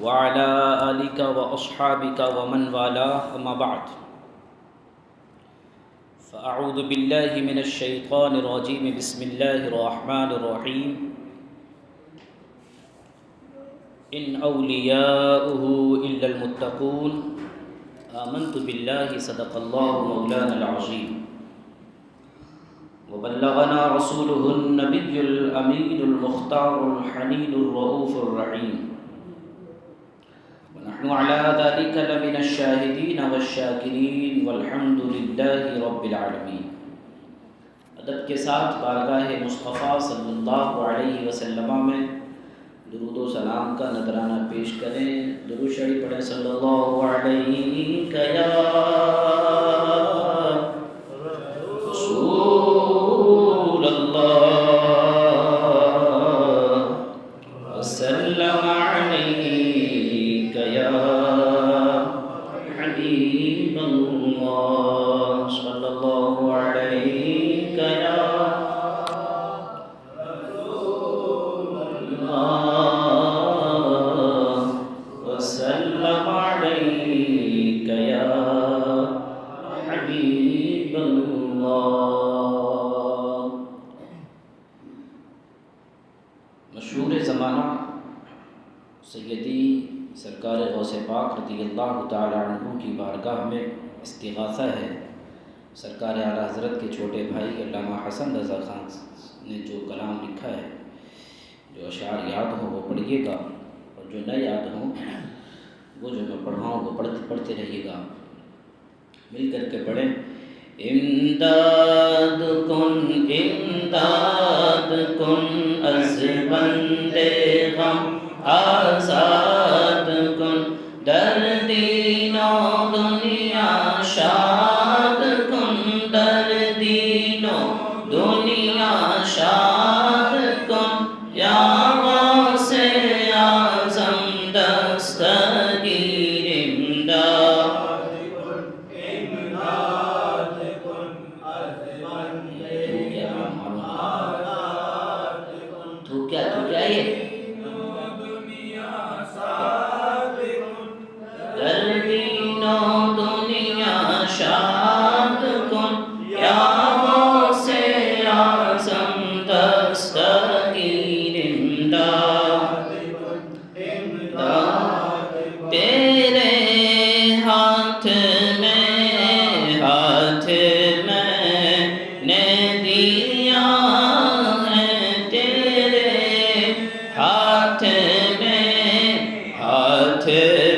وعلى آلك وأصحابك ومن والاه أما بعد فأعوذ بالله من الشيطان الرجيم بسم الله الرحمن الرحيم إن أولياؤه إلا المتقون آمنت بالله صدق الله مولانا العظيم وبلغنا رسوله النبي الأمين المختار الحنين الرؤوف الرحيم ونحن على ذلك لمن الشاهدين والشاکرین والحمد للہ رب العالمین۔ ادب کے ساتھ بارگاہ مصطفیٰ صلی اللہ علیہ وسلم میں درود و سلام کا نذرانہ پیش کریں۔ درود شریف پڑھیں۔ صلی اللہ علیہ یا رسول اللہ وسلم علیک یا حبیب اللہ صلی اللہ علیک یا رسول اللہ وسلم علیک یا حبیب اللہ۔ مشہور زمانہ سیدی سرکار غوث پاک رضی اللہ تعالی عنہ کی بارگاہ میں استغاثہ ہے۔ سرکار اعلیٰ حضرت کے چھوٹے بھائی علامہ حسن رضا خان نے جو کلام لکھا ہے، جو اشعار یاد ہوں وہ پڑھیے گا، اور جو نہ یاد ہوں وہ جو میں پڑھاؤں وہ پڑھتے رہیے گا، مل کر کے پڑھیں۔ امداد کن از بند غم آزاد کن، در دین و دنیا شاد کن، در دین و دنیا شاد کن، یا غوث اعظم دستگیر امداد تو کیا یہ در دین و دنیا شاد کن، یا غوث اعظم دستگیر امداد، تیرے ہاتھ میں نے دیا ہے، تیرے ہاتھ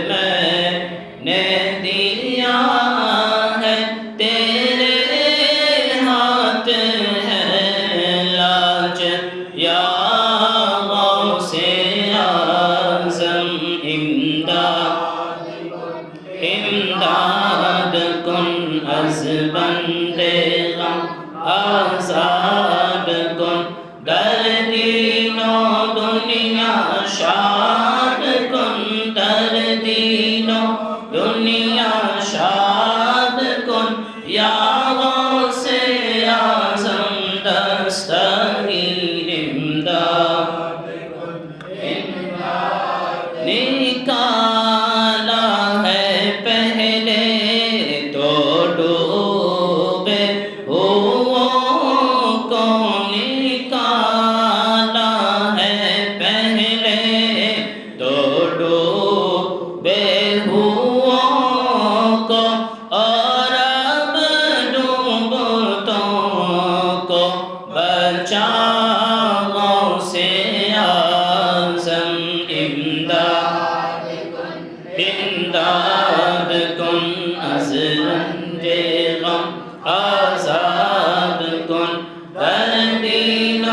میں نے دیا ہے، تیرے ہاتھ ہے لاج، یا غوث اعظم امداد کن از بند غم آزاد کن، در دین و دنیا شاد کن، در دین و دنیا شاد کن، یا غوث اعظم دستگیر امداد، نکالا ہے پہلے تو ڈوبے ہوئوں کو، نکالا ہے پہلے تو ڈوبے ہوئوں کو، اور اب ڈوبتوں کو بچا غوث اعظم امداد کن از رنج غم آزاد کن، در دین و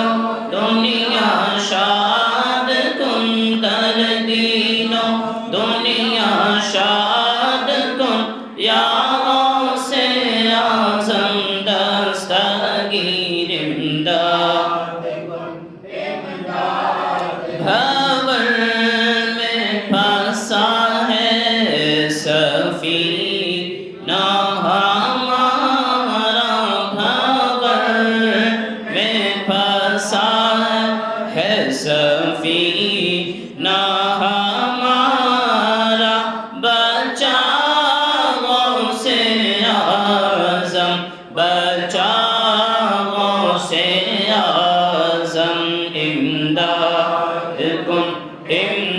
دنیا شاد کن، در دین و دنیا شاد کن، یا غوث اعظم دستگیر امداد، بھاور میں پھنسا ہے سفینہ ہمارا، بھاور میں پھنسا ہے سفینہ ہمارا،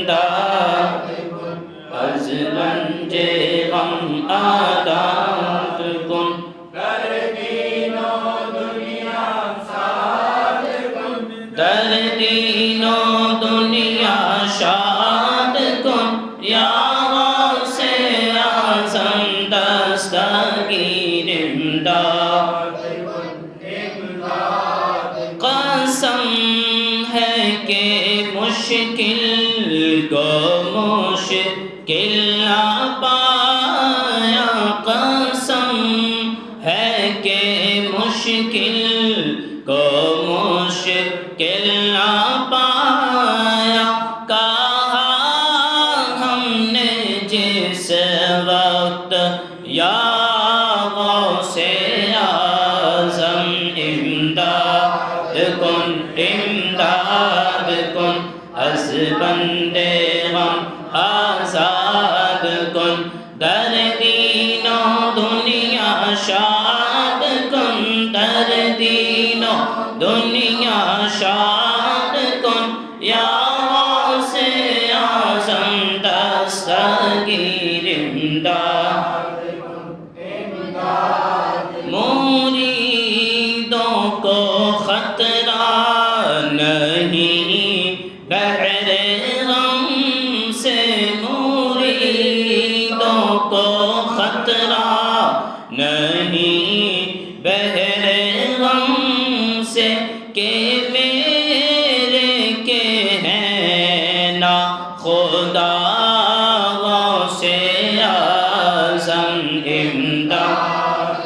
امداد کن از رنج غم آزاد کن در دین و دنیا شاد کن در دین و دنیا شاد کن یا غوث اعظم دستگیر امداد قسم ہے کہ مشکل کو مشکل نہ پایا قسم ہے کہ مشکل کو مشکل نہ پایا کہا ہم نے جس وقت یا غوث اعظم امداد کن امداد کن از بند غم آزاد کن در دین و دنیا شاد کن در دین و دنیا شاد کن یا غوث اعظم دستگیر امداد مریدوں کو خطرہ نہیں بحر غم سے مریدوں کو خطرہ نہیں بحر غم سے کہ میرے کے ہیں نا خدا غوث اعظم امداد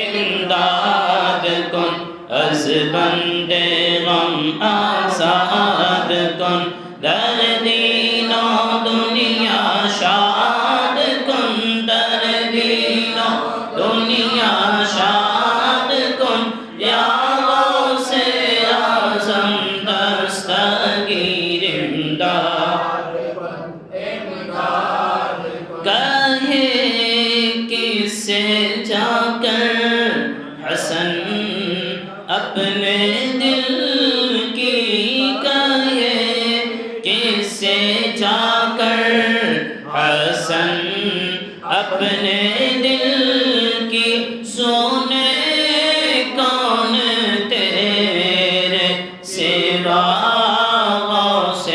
امداد کن از بند غم آزاد کن در دین و دنیا شاد کن در دین و دنیا شاد کن یا غوث اعظم دستگیر امداد کہے کس سے جا کر حسن اپنے دل کی کہے کس سے جا کر حسن اپنے دل کی سونے کون تیرے سوا غوث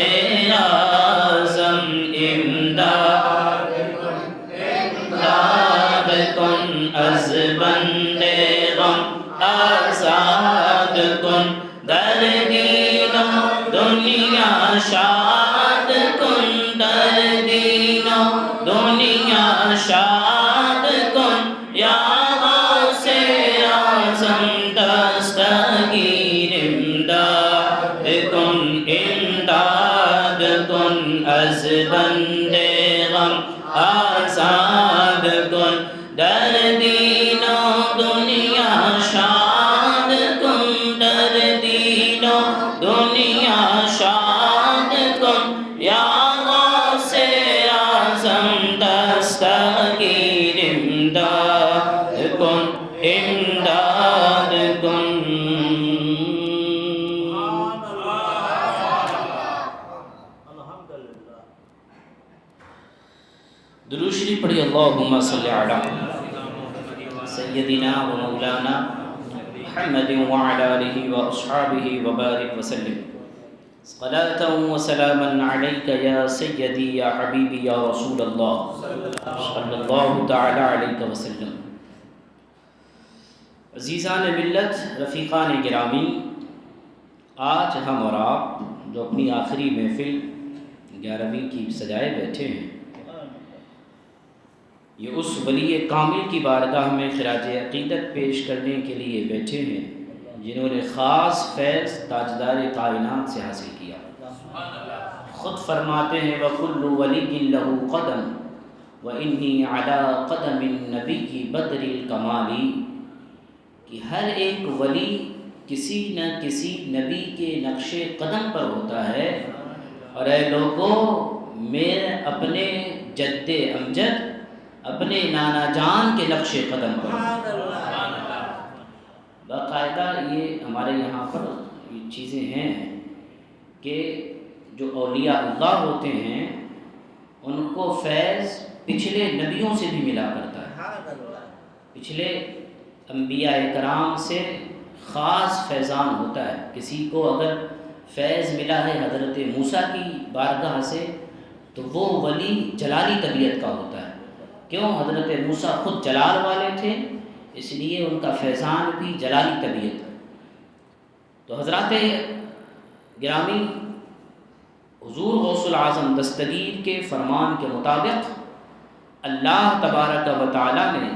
اعظم امداد امداد کن از بند غم آزاد کن در دین و دنیا شاد کن در دین و دنیا شاد کن یا غوث اعظم دستگیر امداد کن امداد کن از بند غم آزاد کن در دین و دنیا شاد کن در دین و دنیا شاد کن یا غوث اعظم دستگیر امداد کن امداد کن درود شریف پڑھی اللہم صلی علی سیدنا و مولانا محمد وعلى آلہ واصحابہ وبارک وسلم صلاة و سلاما علیک یا سیدی یا حبیبی یا رسول اللہ صلی اللہ تعالی علیہ وسلم. عزیزان ملت، رفیقان گرامی، آج ہم اور آپ جو اپنی آخری محفل 11ویں کی سجائے بیٹھے ہیں، یہ اس ولی کامل کی بارگاہ میں خراج عقیدت پیش کرنے کے لیے بیٹھے ہیں جنہوں نے خاص فیض تاجدار کائنات سے حاصل کیا. خود فرماتے ہیں وَكُلُّ وَلِيٍّ لَهُ قَدَمٌ وَإِنِّي عَلَىٰ قَدَمِ النَّبِيِّ بَدْرِ الْكَمَالِ، کہ ہر ایک ولی کسی نہ کسی نبی کے نقش قدم پر ہوتا ہے، اور اے لوگوں میں اپنے جد امجد اپنے نانا جان کے نقش قدم پر. باقاعدہ یہ ہمارے یہاں پر یہ چیزیں ہیں کہ جو اولیاء اللہ ہوتے ہیں ان کو فیض پچھلے نبیوں سے بھی ملا کرتا ہے، پچھلے انبیاء کرام سے خاص فیضان ہوتا ہے۔ کسی کو اگر فیض ملا ہے حضرت موسیٰ کی بارگاہ سے تو وہ ولی جلالی طبیعت کا ہوتا ہے۔ کیوں؟ حضرت موسیٰ خود جلال والے تھے، اس لیے ان کا فیضان بھی جلالی طبیعت ہے۔ تو حضرات گرامی، حضور غوث العظم دستگیر کے فرمان کے مطابق اللہ تبارک و تعالی نے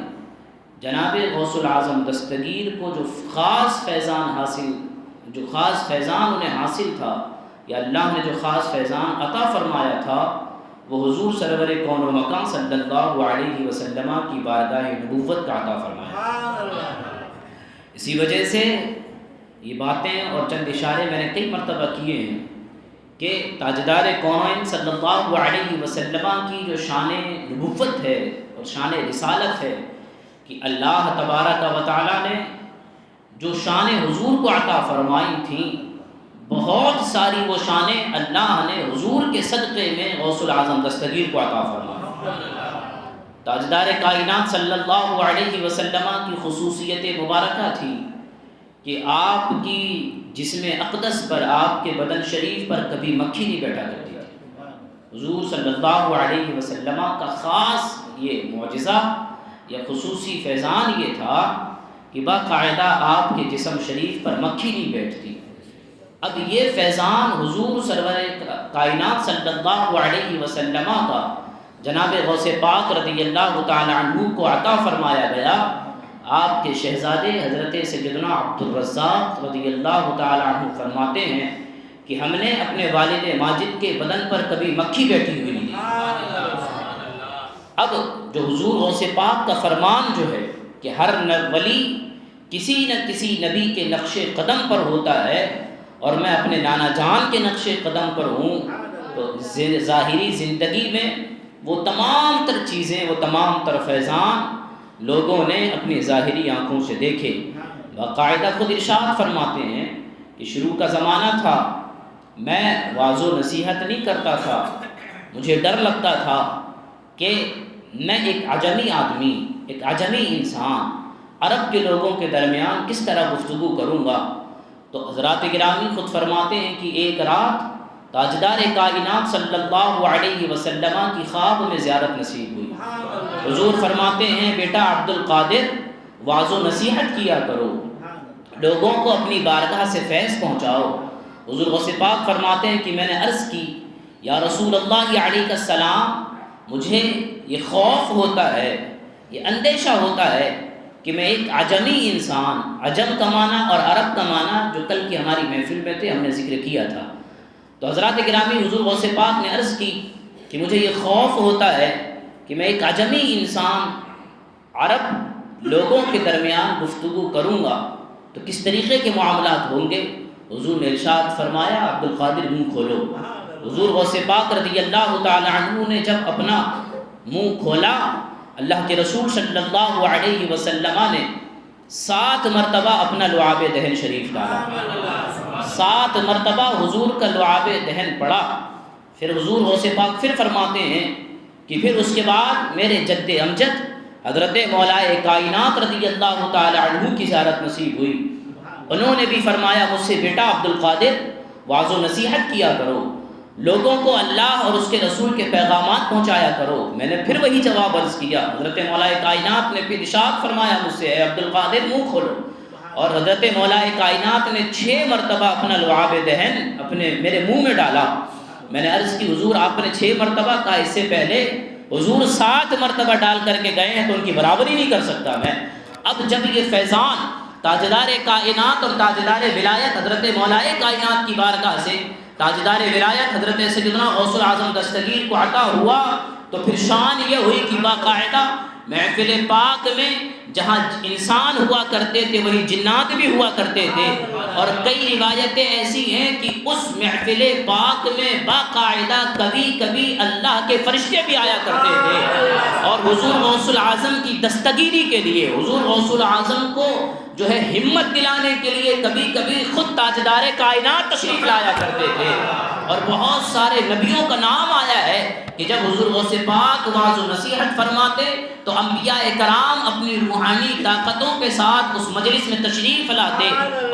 جناب غوث العظم دستگیر کو جو خاص فیضان انہیں حاصل تھا، یا اللہ نے جو خاص فیضان عطا فرمایا تھا، وہ حضور سرور کون و مکان صلی اللہ علیہ وسلم کی بارگاہ نبوت کا عطا فرمایا۔ اسی وجہ سے یہ باتیں اور چند اشارے میں نے کئی مرتبہ کیے ہیں کہ تاجدار کونین صلی اللہ علیہ وسلم کی جو شان نبوت ہے اور شان رسالت ہے، کہ اللہ تبارک و تعالی نے جو شان حضور کو عطا فرمائی تھیں، بہت ساری وہ شانیں اللہ نے حضور کے صدقے میں غوث العظم دستگیر کو عطا فرمائی۔ تاجدار کائنات صلی اللہ علیہ وسلم کی خصوصیت مبارکہ تھی کہ آپ کی جسم اقدس پر، آپ کے بدن شریف پر کبھی مکھی نہیں بیٹھا کرتی تھی۔ حضور صلی اللہ علیہ وسلم کا خاص یہ معجزہ یا خصوصی فیضان یہ تھا کہ باقاعدہ آپ کے جسم شریف پر مکھی نہیں بیٹھتی۔ اب یہ فیضان حضور سرور کائنات صلی اللہ علیہ وسلم کا جناب غوث پاک رضی اللہ تعالی عنہ کو عطا فرمایا گیا۔ آپ کے شہزادے حضرت سیدنا عبد الرزاق رضی اللہ تعالی عنہ فرماتے ہیں کہ ہم نے اپنے والد ماجد کے بدن پر کبھی مکھی بیٹھی ہوئی نہیں دیکھی۔ اب جو حضور غوث پاک کا فرمان جو ہے کہ ہر ولی کسی نہ کسی نبی کے نقش قدم پر ہوتا ہے، اور میں اپنے نانا جان کے نقش قدم پر ہوں، تو ظاہری زندگی میں وہ تمام تر چیزیں، وہ تمام تر فیضان لوگوں نے اپنی ظاہری آنکھوں سے دیکھے۔ باقاعدہ خود ارشاد فرماتے ہیں کہ شروع کا زمانہ تھا، میں واعظ و نصیحت نہیں کرتا تھا، مجھے ڈر لگتا تھا کہ میں ایک عجمی آدمی، ایک عجمی انسان عرب کے لوگوں کے درمیان کس طرح گفتگو کروں گا۔ تو حضرات گرامی خود فرماتے ہیں کہ ایک رات تاجدار کائنات صلی اللہ علیہ وسلم کی خواب میں زیارت نصیب ہوئی۔ حضور فرماتے ہیں بیٹا عبد القادر، واعظ و نصیحت کیا کرو، لوگوں کو اپنی بارگاہ سے فیض پہنچاؤ۔ حضور غوث پاک فرماتے ہیں کہ میں نے عرض کی یا رسول اللہ علیہ السلام، مجھے یہ خوف ہوتا ہے، یہ اندیشہ ہوتا ہے کہ میں ایک عجمی انسان، عجم کا معنی اور عرب کا معنی جو کل کی ہماری محفل میں تھے ہم نے ذکر کیا تھا۔ تو حضرات گرامی حضور غوث پاک نے عرض کی کہ مجھے یہ خوف ہوتا ہے کہ میں ایک عجمی انسان عرب لوگوں کے درمیان گفتگو کروں گا تو کس طریقے کے معاملات ہوں گے۔ حضور نے ارشاد فرمایا عبد القادر منہ کھولو۔ حضور غوث پاک رضی اللہ تعالی عنہ نے جب اپنا منہ کھولا، اللہ کے رسول صلی اللہ علیہ وسلم نے 7 مرتبہ اپنا لعاب دہن شریف ڈالا، 7 مرتبہ حضور کا لعاب دہن پڑا۔ پھر حضور غوث پاک پھر فرماتے ہیں کہ پھر اس کے بعد میرے جد امجد حضرت مولائے کائنات رضی اللہ تعالی عنہ کی زیارت نصیب ہوئی۔ انہوں نے بھی فرمایا مجھ سے بیٹا عبد القادر، واعظ و نصیحت کیا کرو، لوگوں کو اللہ اور اس کے رسول کے پیغامات پہنچایا کرو۔ میں نے پھر وہی جواب عرض کیا۔ حضرت مولائے کائنات نے پھر ارشاد فرمایا مجھ سے اے عبد القادر منہ کھولو، اور حضرت مولائے کائنات نے 6 مرتبہ اپنا لعاب دہن میرے منہ میں ڈالا۔ میں نے عرض کی حضور آپ نے 6 مرتبہ کہا، اس سے پہلے حضور 7 مرتبہ ڈال کر کے گئے ہیں تو ان کی برابری نہیں کر سکتا میں۔ اب جب یہ فیضان تاجدار کائنات اور تاجدار ولایت حضرت مولائے کائنات کی بارگاہ سے تاجدار ولایت حضرت سیدنا غوث العظم دستگیر کو عطا ہوا، تو پھر شان یہ ہوئی کہ باقاعدہ محفل پاک میں جہاں انسان ہوا کرتے تھے وہیں جنات بھی ہوا کرتے تھے، اور کئی روایتیں ایسی ہیں کہ اس محفل پاک میں باقاعدہ کبھی کبھی اللہ کے فرشتے بھی آیا کرتے تھے، اور حضور غوث العظم کی دستگیری کے لیے، حضور غوث العظم کو جو ہے ہمت دلانے کے لیے کبھی کبھی خود تاجدار کائنات تشریف لایا کرتے تھے۔ اور بہت سارے نبیوں کا نام آیا ہے کہ جب حضور غوث پاک واعظ و نصیحت فرماتے تو انبیاء کرام اپنی روحانی طاقتوں کے ساتھ اس مجلس میں تشریف لاتے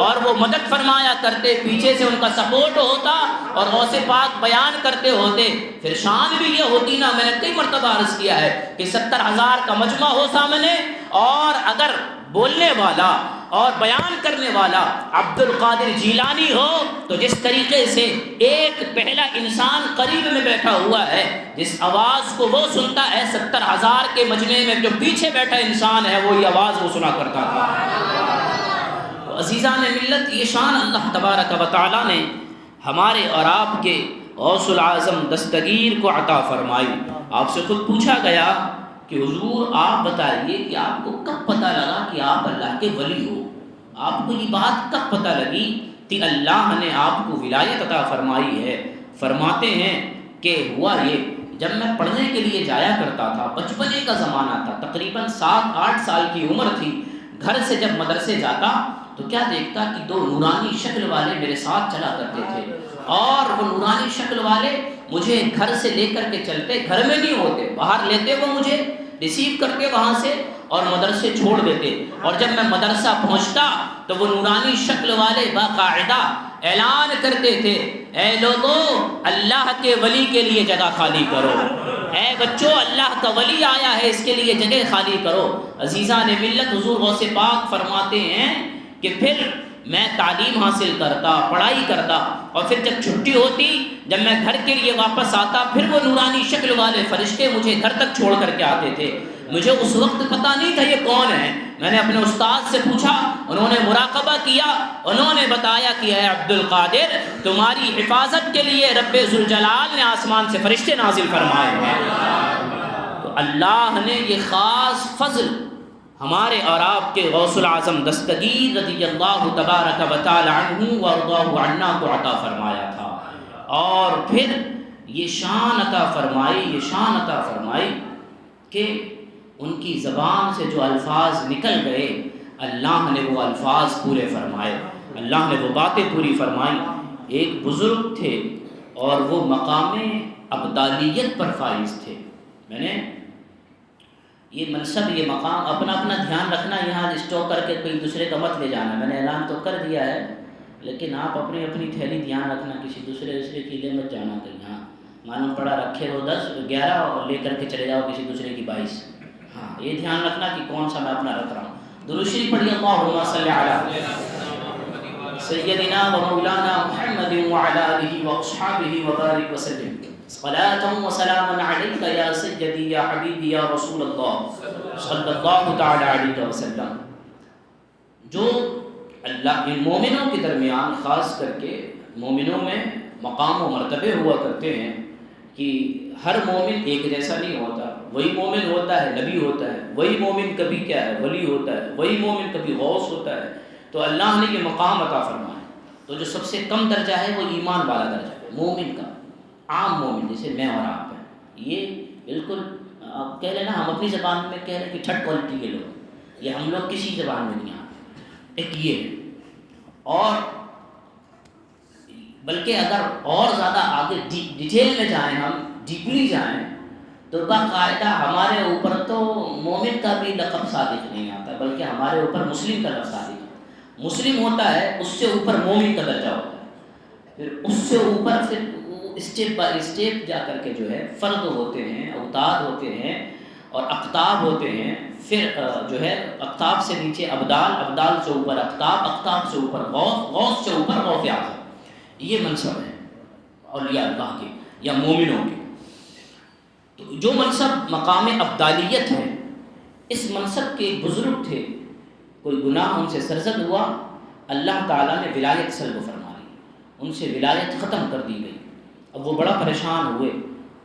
اور وہ مدد فرمایا کرتے، پیچھے سے ان کا سپورٹ ہوتا اور غوث پاک بیان کرتے ہوتے. پھر شان بھی یہ ہوتی نا، میں نے کئی مرتبہ عرض کیا ہے کہ 70,000 کا مجمع ہو سامنے، اور اگر بولنے والا اور بیان کرنے والا عبد القادر جیلانی ہو تو جس طریقے سے ایک پہلا انسان قریب میں بیٹھا ہوا ہے، جس آواز کو وہ سنتا ہے، 70,000 کے مجمع میں جو پیچھے بیٹھا انسان ہے وہی آواز وہ سنا کرتا تھا. تو عزیزان ملت، یہ شان اللہ تبارک و تعالیٰ نے ہمارے اور آپ کے غوث العظم دستگیر کو عطا فرمائی. آپ سے خود پوچھا گیا کہ حضور آپ بتائیے کہ آپ کو کب پتہ لگا کہ آپ اللہ کے ولی ہو؟ آپ کو یہ بات کب پتہ لگی کہ اللہ نے آپ کو ولایت عطا فرمائی ہے؟ فرماتے ہیں کہ ہوا یہ، جب میں پڑھنے کے لیے جایا کرتا تھا، بچپنے کا زمانہ تھا، تقریباً 7-8 سال کی عمر تھی. گھر سے جب مدرسے جاتا تو کیا دیکھتا کہ 2 نورانی شکل والے میرے ساتھ چلا کرتے تھے، اور وہ نورانی شکل والے مجھے گھر سے لے کر کے چلتے، گھر میں نہیں ہوتے، باہر لیتے، وہ مجھے ریسیو کرتے وہاں سے اور مدرسے چھوڑ دیتے. اور جب میں مدرسہ پہنچتا تو وہ نورانی شکل والے باقاعدہ اعلان کرتے تھے، اے لوگو اللہ کے ولی کے لیے جگہ خالی کرو، اے بچوں اللہ کا ولی آیا ہے اس کے لیے جگہ خالی کرو. عزیزان ملت، حضور غوث پاک فرماتے ہیں کہ پھر میں تعلیم حاصل کرتا، پڑھائی کرتا، اور پھر جب چھٹی ہوتی، جب میں گھر کے لیے واپس آتا، پھر وہ نورانی شکل والے فرشتے مجھے گھر تک چھوڑ کر کے آتے تھے. مجھے اس وقت پتہ نہیں تھا یہ کون ہے. میں نے اپنے استاد سے پوچھا، انہوں نے مراقبہ کیا، انہوں نے بتایا کہ اے عبد القادر، تمہاری حفاظت کے لیے رب ذوالجلال نے آسمان سے فرشتے نازل فرمائے ہیں. تو اللہ نے یہ خاص فضل ہمارے اور آپ کے غوث العظم دستگیر رضی اللہ تبارک و تعالی عنہ وارضاہ عنا کو عطا فرمایا تھا. اور پھر یہ شان عطا فرمائی کہ ان کی زبان سے جو الفاظ نکل گئے، اللہ نے وہ الفاظ پورے فرمائے، اللہ نے وہ باتیں پوری فرمائیں. ایک بزرگ تھے اور وہ مقام ابدالیت پر فائز تھے. میں نے یہ منصب، یہ مقام، اپنا دھیان رکھنا، یہاں اسٹاک کر کے کوئی دوسرے کا مت لے جانا. میں نے اعلان تو کر دیا ہے، لیکن آپ اپنی تھیلی دھیان رکھنا، کسی دوسرے کی لے مت جانا کہیں. ہاں معلوم پڑا رکھے ہو 10-11 اور لے کر کے چلے جاؤ کسی دوسرے کی 22. ہاں یہ دھیان رکھنا کہ کون سا میں اپنا رکھ رہا ہوں. درود شریف پڑھیے، اللہم صلی علی سیدنا و مولانا محمد وعلی آلہ واصحابہ وبارک وسلم. صلاۃ و سلام علیک یا سیدی یا حبیبی یا رسول اللہ صلی اللہ تعالی علیہ وسلم. جو اللہ ان مومنوں کے درمیان، خاص کر کے مومنوں میں مقام و مرتبے ہوا کرتے ہیں کہ ہر مومن ایک جیسا نہیں ہوتا. وہی مومن ہوتا ہے نبی ہوتا ہے، وہی مومن کبھی کیا ہے ولی ہوتا ہے، وہی مومن کبھی غوث ہوتا ہے. تو اللہ نے یہ مقام عطا فرمایا. تو جو سب سے کم درجہ ہے وہ ایمان والا درجہ ہے مومن کا. عام مومن جیسے میں اور آپ ہیں، یہ بالکل آپ کہہ لینا، ہم اپنی زبان میں کہہ رہے کہ تھرڈ کوالٹی کے لوگ، یہ ہم لوگ کسی زبان میں نہیں آتے. ایک یہ، اور بلکہ اگر اور زیادہ آگے ڈیٹیل میں جائیں، ہم ڈیپلی جائیں، تو باقاعدہ ہمارے اوپر تو مومن کا بھی لقب صادق نہیں آتا، بلکہ ہمارے اوپر مسلم کا لقب صادق آتا. مسلم ہوتا ہے، اس سے اوپر مومن کا درجہ ہوتا ہے، پھر اس سے اوپر پھر اسٹیپ بائی اسٹیپ جا کر کے جو ہے فرد ہوتے ہیں، اوتاد ہوتے ہیں اور اقطاب ہوتے ہیں. پھر جو ہے اقطاب سے نیچے ابدال، ابدال سے اوپر اقطاب، اقطاب سے اوپر غوث، غوث سے اوپر غوث اعظم. یہ منصب ہے اولیاء اللہ کے یا مومنوں کے. تو جو منصب مقام ابدالیت ہے، اس منصب کے ایک بزرگ تھے، کوئی گناہ ان سے سرزد ہوا، اللہ تعالیٰ نے ولایت سلب فرما لی، ان سے ولایت ختم کر دی گئی. اب وہ بڑا پریشان ہوئے،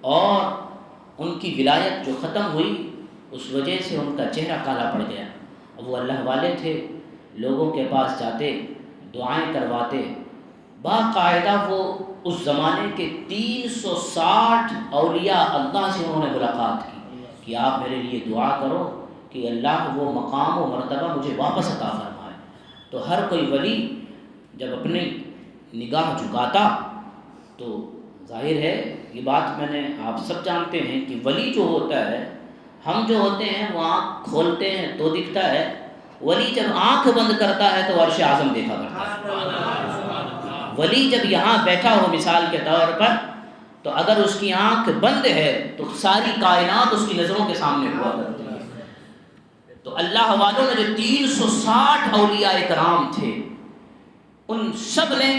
اور ان کی ولایت جو ختم ہوئی اس وجہ سے ان کا چہرہ کالا پڑ گیا. اب وہ اللہ والے تھے، لوگوں کے پاس جاتے، دعائیں کرواتے، باقاعدہ وہ اس زمانے کے 360 اولیاء اللہ سے انہوں نے ملاقات کی کہ آپ میرے لیے دعا کرو کہ اللہ وہ مقام و مرتبہ مجھے واپس عطا فرمائے. تو ہر کوئی ولی جب اپنی نگاہ جھکاتا تو ظاہر ہے یہ بات میں نے آپ سب جانتے ہیں کہ ولی جو ہوتا ہے، ہم جو ہوتے ہیں وہ آنکھ کھولتے ہیں تو دکھتا ہے، ولی جب آنکھ بند کرتا ہے تو عرش اعظم دیکھا کرتا ہے۔ ولی جب یہاں بیٹھا ہو مثال کے طور پر، تو اگر اس کی آنکھ بند ہے تو ساری کائنات اس کی نظروں کے سامنے ہوا کرتی ہے۔ تو اللہ والوں نے جو 360 اولیاء کرام تھے، ان سب نے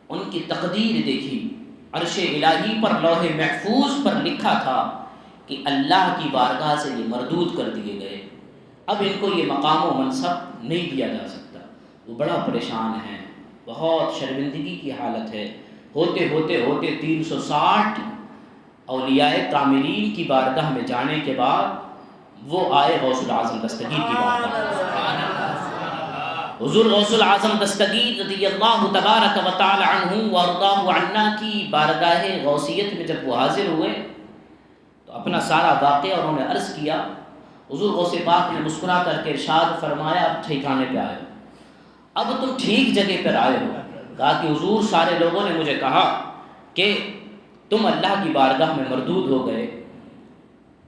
ان کی تقدیر دیکھی۔ عرش الہی پر لوح محفوظ پر لکھا تھا کہ اللہ کی بارگاہ سے یہ مردود کر دیے گئے، اب ان کو یہ مقام و منصب نہیں دیا جا سکتا۔ وہ بڑا پریشان ہیں، بہت شرمندگی کی حالت ہے۔ ہوتے ہوتے ہوتے 360 اولیاء کاملین کی بارگاہ میں جانے کے بعد وہ آئے غوث العظم دستگیر کی بارگاہ۔ حضور غوث العظم دستگیر رضی اللہ تبارک و تعالی عنہ وارضاہ عنا کی بارگاہ غوثیت میں جب وہ حاضر ہوئے تو اپنا سارا واقعہ انہوں نے عرض کیا۔ حضور غوث پاک نے مسکرا کر کے ارشاد فرمایا، اب ٹھکانے پہ آئے ہو، اب تم ٹھیک جگہ پر آئے ہو۔ کہا کہ حضور سارے لوگوں نے مجھے کہا کہ تم اللہ کی بارگاہ میں مردود ہو گئے۔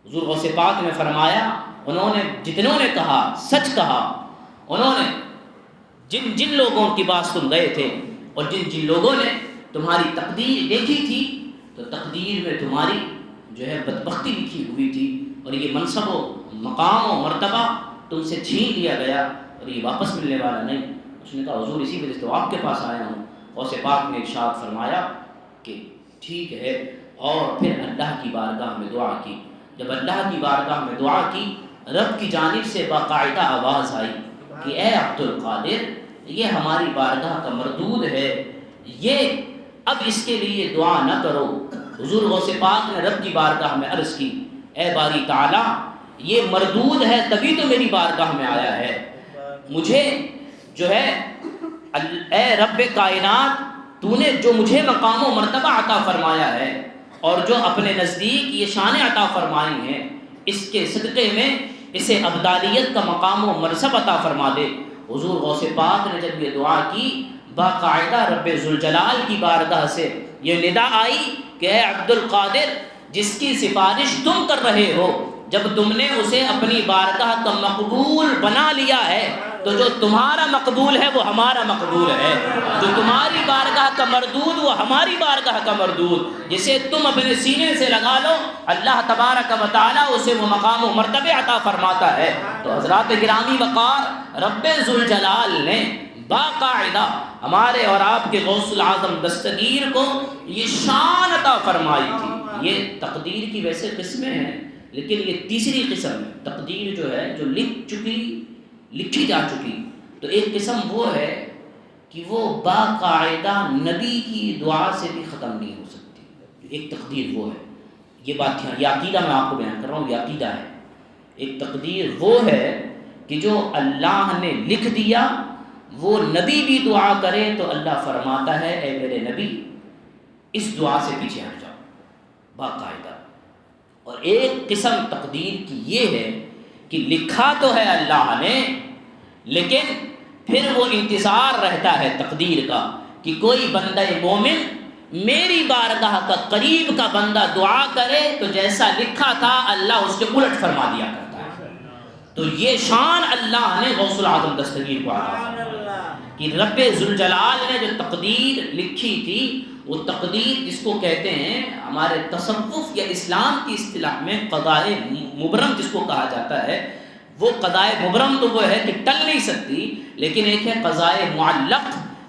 حضور غوث پاک نے فرمایا، انہوں نے جتنوں نے کہا سچ کہا، انہوں نے جن جن لوگوں کے پاس تم گئے تھے اور جن جن لوگوں نے تمہاری تقدیر دیکھی تھی، تو تقدیر میں تمہاری جو ہے بدبختی لکھی ہوئی تھی، اور یہ منصب و مقام و مرتبہ تم سے چھین لیا گیا اور یہ واپس ملنے والا نہیں۔ اس نے کہا حضور اسی وجہ سے تو آپ کے پاس آیا ہوں۔ غوث پاک نے ارشاد فرمایا کہ ٹھیک ہے، اور پھر اللہ کی بارگاہ میں دعا کی۔ جب اللہ کی بارگاہ میں دعا کی، رب کی جانب سے باقاعدہ آواز آئی کہ اے عبد القادر، یہ ہماری بارگاہ کا مردود ہے، یہ اب اس کے لیے دعا نہ کرو۔ حضور غوث پاک نے رب کی بارگاہ میں عرض کی، اے باری تعالیٰ، یہ مردود ہے تبھی تو میری بارگاہ میں آیا ہے، مجھے جو ہے اے رب کائنات، تو نے جو مجھے مقام و مرتبہ عطا فرمایا ہے اور جو اپنے نزدیک یہ شان عطا فرمائی ہیں، اس کے صدقے میں اسے ابدالیت کا مقام و منصب عطا فرما دے۔ حضور غوث پاک نے جب یہ دعا کی، باقاعدہ رب ذوالجلال کی بارگاہ سے یہ ندا آئی کہ اے عبد القادر، جس کی سفارش تم کر رہے ہو، جب تم نے اسے اپنی بارگاہ کا مقبول بنا لیا ہے، تو جو تمہارا مقبول ہے وہ ہمارا مقبول ہے، جو تمہاری بارگاہ کا مردود وہ ہماری بارگاہ کا مردود، جسے تم اپنے سینے سے لگا لو، اللہ تبارک و تعالیٰ اسے وہ مقام و مرتبہ عطا فرماتا ہے۔ تو حضرات گرامی وقار، رب ذوالجلال نے باقاعدہ ہمارے اور آپ کے غوث العظم دستگیر کو یہ شان عطا فرمائی تھی۔ یہ تقدیر کی ویسے قسمیں ہیں، لیکن یہ تیسری قسم ہے۔ تقدیر جو ہے جو لکھی جا چکی، تو ایک قسم وہ ہے کہ وہ باقاعدہ نبی کی دعا سے بھی ختم نہیں ہو سکتی۔ ایک تقدیر وہ ہے، یہ بات یہ عقیدہ میں آپ کو بیان کر رہا ہوں، یہ عقیدہ ہے۔ ایک تقدیر وہ ہے کہ جو اللہ نے لکھ دیا، وہ نبی بھی دعا کرے تو اللہ فرماتا ہے اے میرے نبی اس دعا سے پیچھے ہٹ جاؤ، باقاعدہ۔ اور ایک قسم تقدیر کی یہ ہے کہ لکھا تو ہے اللہ نے، لیکن پھر وہ انتظار رہتا ہے تقدیر کا کہ کوئی بندہ مومن میری بارگاہ کا قریب کا بندہ دعا کرے تو جیسا لکھا تھا اللہ اس کے الٹ فرما دیا کرتا ہے۔ تو یہ شان اللہ نے غوث العظم دستگیر کو عطا فرمایا کہ رب ذوالجلال نے جو تقدیر لکھی تھی، وہ تقدیر جس کو کہتے ہیں ہمارے تصوف یا اسلام کی اصطلاح میں قضاء مبرم جس کو کہا جاتا ہے، وہ قضاء مبرم تو وہ ہے کہ ٹل نہیں سکتی، لیکن ایک ہے قضاء معلق،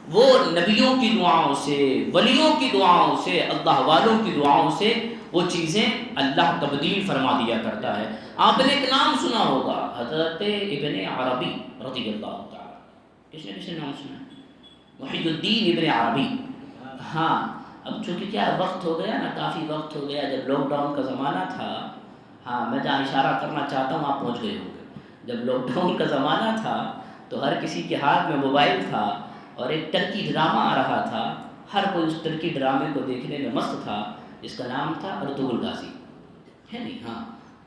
وہ نبیوں کی دعاؤں سے، ولیوں کی دعاؤں سے، اللہ والوں کی دعاؤں سے وہ چیزیں اللہ تبدیل فرما دیا کرتا ہے۔ آپ نے ایک نام سنا ہوگا، حضرت ابن عربی رضی اللہ تعالیٰ، کس نے نام سنا ہے؟ محی الدین ابن عربی۔ ہاں، اب چونکہ کیا وقت ہو گیا نا، کافی وقت ہو گیا، جب لاک ڈاؤن کا زمانہ تھا، ہاں میں جہاں اشارہ کرنا چاہتا ہوں آپ پہنچ گئے ہوں گے۔ جب لاک ڈاؤن کا زمانہ تھا تو ہر کسی کے ہاتھ میں موبائل تھا اور ایک ٹرکی ڈرامہ آ رہا تھا، ہر کوئی اس ٹرکی ڈرامے کو دیکھنے میں مست تھا، جس کا نام تھا ارطغرل غازی، ہے نہیں؟ ہاں،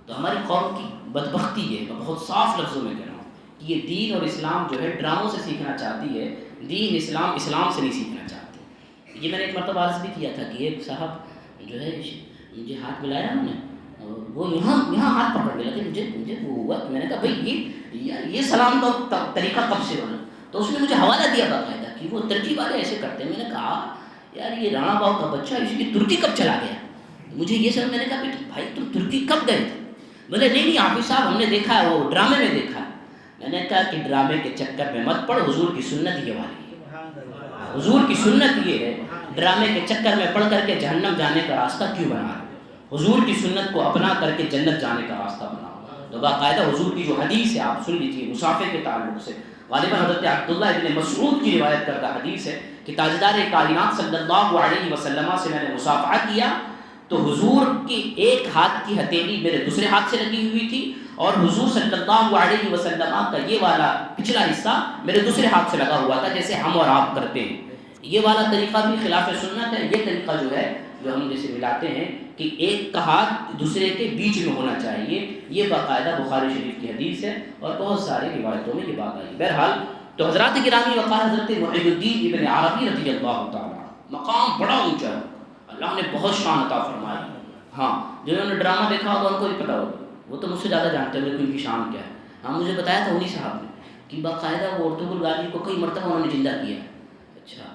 تو ہماری قوم کی بدبختی ہے، میں بہت صاف لفظوں میں کہہ رہا ہوں کہ یہ دین اور اسلام جو ہے ڈراموں سے سیکھنا چاہتی ہے، دین اسلام سے نہیں سیکھنا چاہتی۔ یہ میں نے ایک مرتبہ عرض بھی کیا تھا کہ ایک صاحب جو ہے مجھے ہاتھ ملایا انہوں نے، اور وہ یہاں ہاتھ پکڑ لیا، لیکن مجھے وہ ہوا کہ میں نے کہا بھائی یہ سلام کا طریقہ کب سے ہونا؟ تو اس نے مجھے حوالہ دیا باقاعدہ کہ وہ ترکی والے ایسے کرتے ہیں۔ میں نے کہا یار یہ رانا باؤ کا بچہ اس کی ترکی کب چلا گیا؟ مجھے یہ سب، میں نے کہا بھائی تم ترکی کب گئے تھے؟ بولے نہیں حافظ صاحب ہم نے دیکھا ہے، وہ ڈرامے میں دیکھا ہے۔ میں نے کہا کہ ڈرامے کے چکر میں مت پڑ، حضور کی سنت یہ والی ہے، حضور کی سنت یہ ہے، ڈرامے کے چکر میں پڑھ کر کے جہنم جانے کا راستہ کیوں بنا رہے؟ حضور کی سنت کو اپنا کر کے جنت جانے کا راستہ بناؤ۔ تو باقاعدہ حضور کی جو حدیث ہے آپ سن لیجیے مسافے کے تعلق سے، غالباً حضرت عبداللہ ابن مسعود کی روایت کردہ حدیث ہے کہ تاجدار کائنات صلی اللہ علیہ وسلم سے میں نے مصافحہ کیا تو حضور کی ایک ہاتھ کی ہتھیلی میرے دوسرے ہاتھ سے لگی ہوئی تھی، اور حضور صلی اللہ علیہ وسلم کا یہ والا پچھلا حصہ میرے دوسرے ہاتھ سے لگا ہوا تھا، جیسے ہم اور آپ کرتے ہیں۔ یہ والا طریقہ بھی خلاف سنت ہے۔ یہ طریقہ جو ہے جو ہم جیسے ملاتے ہیں کہ ایک کا ہاتھ دوسرے کے بیچ میں ہونا چاہیے، یہ باقاعدہ بخاری شریف کی حدیث ہے اور بہت ساری روایتوں میں یہ بات آئی۔ بہرحال تو حضرات گرامی وقار حضرت محی الدین ابن عربی رضی اللہ تعالیٰ، مقام بڑا اونچا ہے، اللہ نے بہت شان عطا فرمائی۔ ہاں جنہوں نے ڈرامہ دیکھا ہوگا ان کو بھی پتا ہوگا، وہ تو مجھ سے زیادہ جانتے ہیں کہ ان کی شان کیا ہے۔ ہاں مجھے بتایا تھا انہی صاحب نے کہ باقاعدہ وہ ارطغرل غازی کو کئی مرتبہ انہوں نے زندہ کیا ہے۔ اچھا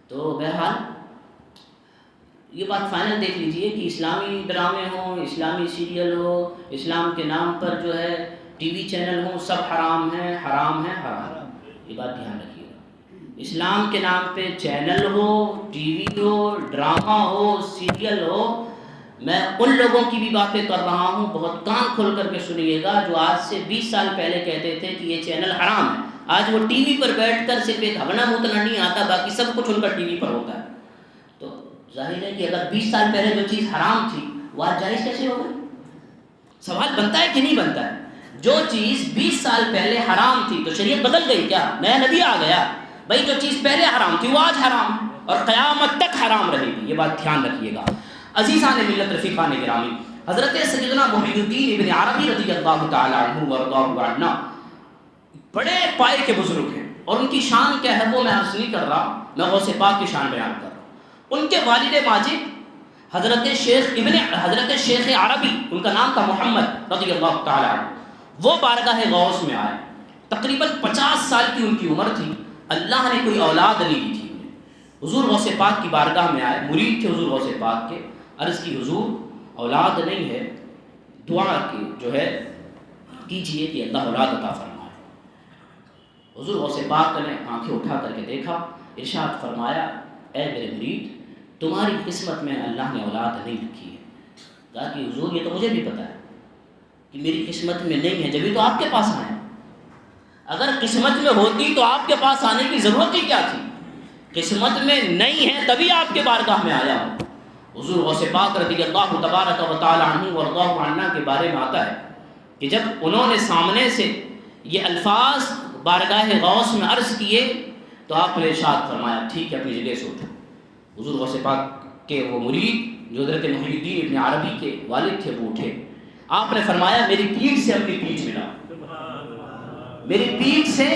تو بہرحال یہ بات فائنل دیکھ لیجئے کہ اسلامی ڈرامے ہوں، اسلامی سیریل ہو، اسلام کے نام پر جو ہے ٹی وی چینل ہوں، سب حرام ہیں، حرام ہیں، حرام۔ یہ بات دھیان رکھیے گا، اسلام کے نام پہ چینل ہو، ٹی وی ہو، ڈرامہ ہو، سیریل ہو، میں ان لوگوں کی بھی باتیں کر رہا ہوں، بہت کان کھول کر کے سنیے گا، جو آج سے 20 سال پہلے کہتے تھے کہ یہ چینل حرام ہے۔ آج وہ ٹی وی پر بیٹھ کر صرف ایک ہگنا موتنا نہیں آتا، باقی سب کچھ ان کا ٹی وی پر ہوتا ہے۔ تو ظاہر ہے کہ اگر 20 سال پہلے جو چیز حرام تھی وہ آج جائز کیسے ہو گئی؟ سوال بنتا ہے کہ نہیں بنتا ہے؟ جو چیز 20 سال پہلے حرام تھی تو شریعت بدل گئی کیا؟ نیا نبی آ گیا؟ بھائی جو چیز پہلے حرام تھی وہ آج حرام ہے اور قیامت تک حرام رہے گی، یہ بات دھیان رکھیے گا۔ عزیزان ملت، رفیقان گرامی، حضرت سیدنا محی الدین ابن عربی رضی اللہ تعالیٰ عنہ وارضاہ عنہ بڑے پائے کے بزرگ ہیں، اور ان کی شان کیا ہے وہ میں عرض نہیں کر رہا، میں غوث پاک کی شان بیان کر رہا ہوں۔ ان کے والد ماجد حضرت شیخ عربی، ان کا نام تھا محمد رضی اللہ تعالیٰ عنہ، وہ بارگاہ غوث میں آئے، تقریباً 50 سال کی ان کی عمر تھی، اللہ نے کوئی اولاد نہیں دی تھی انہیں۔ حضور غوث پاک کی بارگاہ میں آئے، مرید تھے حضور غوث پاک کے، عرض کی حضور اولاد نہیں ہے، دعا کی جو ہے کیجئے کہ اللہ اولاد عطا فرمائے۔ حضور غوث پاک نے آنکھیں اٹھا کر کے دیکھا، ارشاد فرمایا اے میرے مرید تمہاری قسمت میں اللہ نے اولاد نہیں لکھی ہے۔ کہا کہ حضور یہ تو مجھے بھی پتا ہے کہ میری قسمت میں نہیں ہے، جبھی تو آپ کے پاس آئے۔ اگر قسمت میں ہوتی تو آپ کے پاس آنے کی ضرورت ہی کیا تھی؟ قسمت میں نہیں ہے تبھی آپ کے بارگاہ میں آیا ہوں۔ حضور غوث پاک رضی اللہ تبارک و تعالی عنہ وارضاہ عنہ کے بارے میں آتا ہے کہ جب انہوں نے سامنے سے یہ الفاظ بارگاہ غوث میں عرض کیے تو آپ نے ارشاد فرمایا ٹھیک ہے اپنی جگہ سے اٹھو۔ حضور غوث پاک کے وہ مرید جو حضرت محی الدین ابن عربی کے والد تھے وہ اٹھے، آپ نے فرمایا میری پیٹھ سے اپنی پیٹھ ملا، میری پیٹھ سے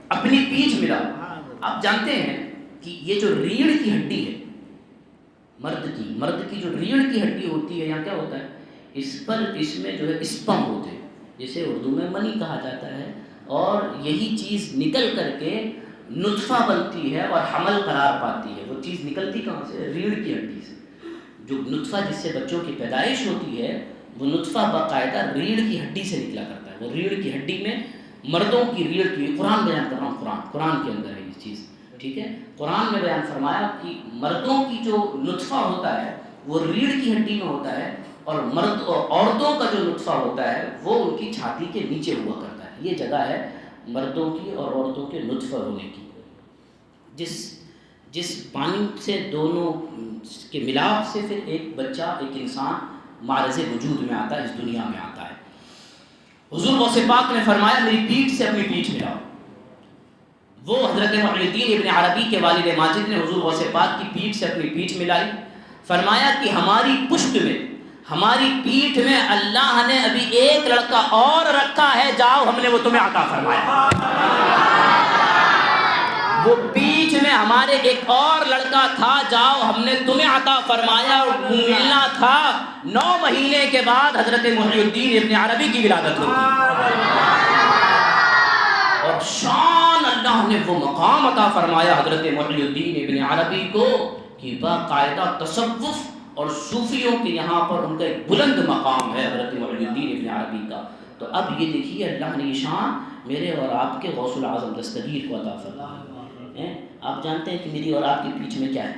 اپنی پیٹھ ملا۔ آپ جانتے ہیں کہ یہ جو ریڑھ کی ہڈی ہے مرد کی جو ریڑھ کی ہڈی ہوتی ہے، یہاں کیا ہوتا ہے اس میں جو ہے اسپم ہوتے ہیں، جسے اردو میں منی کہا جاتا ہے، اور یہی چیز نکل کر کے نطفہ بنتی ہے اور حمل قرار پاتی ہے۔ وہ چیز نکلتی کہاں سے؟ ریڑھ کی ہڈی سے۔ جو نطفہ جس سے بچوں کی پیدائش ہوتی ہے وہ نطفہ باقاعدہ ریڑھ کی ہڈی سے نکلا کرتا ہے۔ وہ ریڑھ کی ہڈی میں مردوں کی ریڑھ کی، قرآن بیان کر رہا ہوں، قرآن کے اندر ہے یہ چیز، ٹھیک ہے؟ قرآن میں بیان فرمایا کہ مردوں کی جو نطفہ ہوتا ہے وہ ریڑھ کی ہڈی میں ہوتا ہے، اور عورتوں کا جو نطفہ ہوتا ہے وہ ان کی چھاتی کے نیچے ہوا کرتا ہے۔ یہ جگہ ہے مردوں کی اور عورتوں کے نطفہ ہونے کی، جس پانی سے دونوں کے ملاپ سے پھر ایک بچہ، ایک انسان معرض وجود میں آتا ہے، اس دنیا میں آتا ہے۔ حضور غوث پاک نے فرمایا میری پیٹھ سے اپنی پیٹھ ملاؤ۔ وہ حضرت محی الدین ابن عربی کے والد ماجد نے حضور غوث پاک کی پیٹھ سے اپنی پیٹھ ملائی، فرمایا کہ ہماری پشت میں، ہماری پیٹھ میں اللہ نے ابھی ایک لڑکا اور رکھا ہے، جاؤ ہم نے وہ تمہیں عطا فرمایا۔ وہ پیٹھ میں ہمارے ایک اور لڑکا تھا، جاؤ ہم نے تمہیں عطا فرمایا، اور ملنا تھا 9 مہینے کے بعد حضرت محی الدین ابن عربی کی ولادت ہوگی، اور شان اللہ نے وہ مقام عطا فرمایا حضرت محی الدین ابن عربی کو کہ باقاعدہ تصوف اور صوفیوں کے یہاں پر ان کا ایک بلند مقام ہے حضرت محی الدین ابن عربی کا۔ تو اب یہ دیکھیے اللہ نے یہ شان میرے اور آپ کے غوث العظم دستگیر کو عطا فرمایا۔ آپ جانتے ہیں کہ میری اور آپ کے بیچ میں کیا ہے؟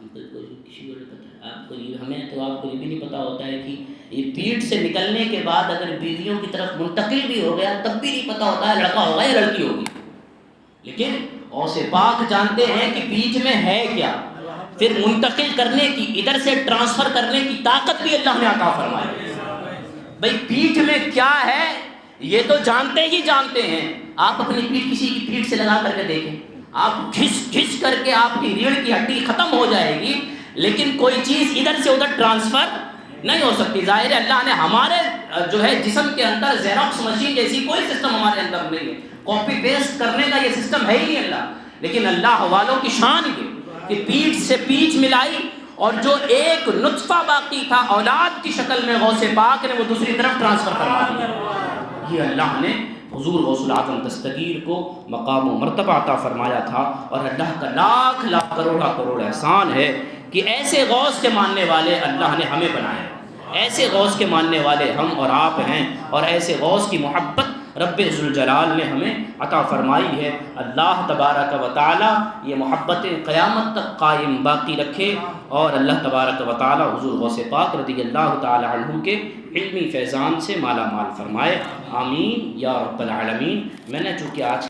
ہم کو کسی کو نہیں پتا، آپ کو ہمیں تو آپ کو یہ بھی نہیں پتا ہوتا ہے کہ یہ پیٹ سے نکلنے کے بعد اگر بیویوں کی طرف منتقل بھی ہو گیا تب بھی نہیں پتا ہوتا ہے لڑکا ہوگا یا لڑکی ہوگی، لیکن غوث پاک جانتے ہیں کہ بیچ میں ہے کیا، پھر منتقل کرنے کی، ادھر سے ٹرانسفر کرنے کی طاقت بھی اللہ نے عطا فرمائی۔ بھئی پیٹھ میں کیا ہے یہ تو جانتے ہی جانتے ہیں۔ آپ اپنی پیٹھ کسی کی پیٹھ سے لگا کر کے دیکھیں، آپ گھس کر کے آپ کی ریڑھ کی ہڈی ختم ہو جائے گی، لیکن کوئی چیز ادھر سے ادھر ٹرانسفر نہیں ہو سکتی۔ ظاہر ہے اللہ نے ہمارے جو ہے جسم کے اندر زیروکس مشین جیسی کوئی سسٹم ہمارے اندر نہیں ہے، کاپی پیسٹ کرنے کا یہ سسٹم ہے ہی نہیں اللہ، لیکن اللہ والوں کی شان یہ کہ پیٹھ سے پیٹھ ملائی، اور جو ایک نطفہ باقی تھا اولاد کی شکل میں غوث پاک نے وہ دوسری طرف ٹرانسفر کروا دیا۔ یہ اللہ نے حضور غوث العظم دستگیر کو مقام و مرتبہ عطا فرمایا تھا، اور اللہ کا لاکھ لاکھ کروڑ احسان ہے کہ ایسے غوث کے ماننے والے اللہ نے ہمیں بنایا، ایسے غوث کے ماننے والے ہم اور آپ ہیں، اور ایسے غوث کی محبت رب ذوالجلال نے ہمیں عطا فرمائی ہے۔ اللہ تبارک و تعالی یہ محبتیں قیامت تک قائم باقی رکھے، اور اللہ تبارک و تعالی حضور غوث پاک رضی اللہ تعالی عنہ کے علمی فیضان سے مالا مال فرمائے، آمین یا رب العالمین۔ میں نے چونکہ آج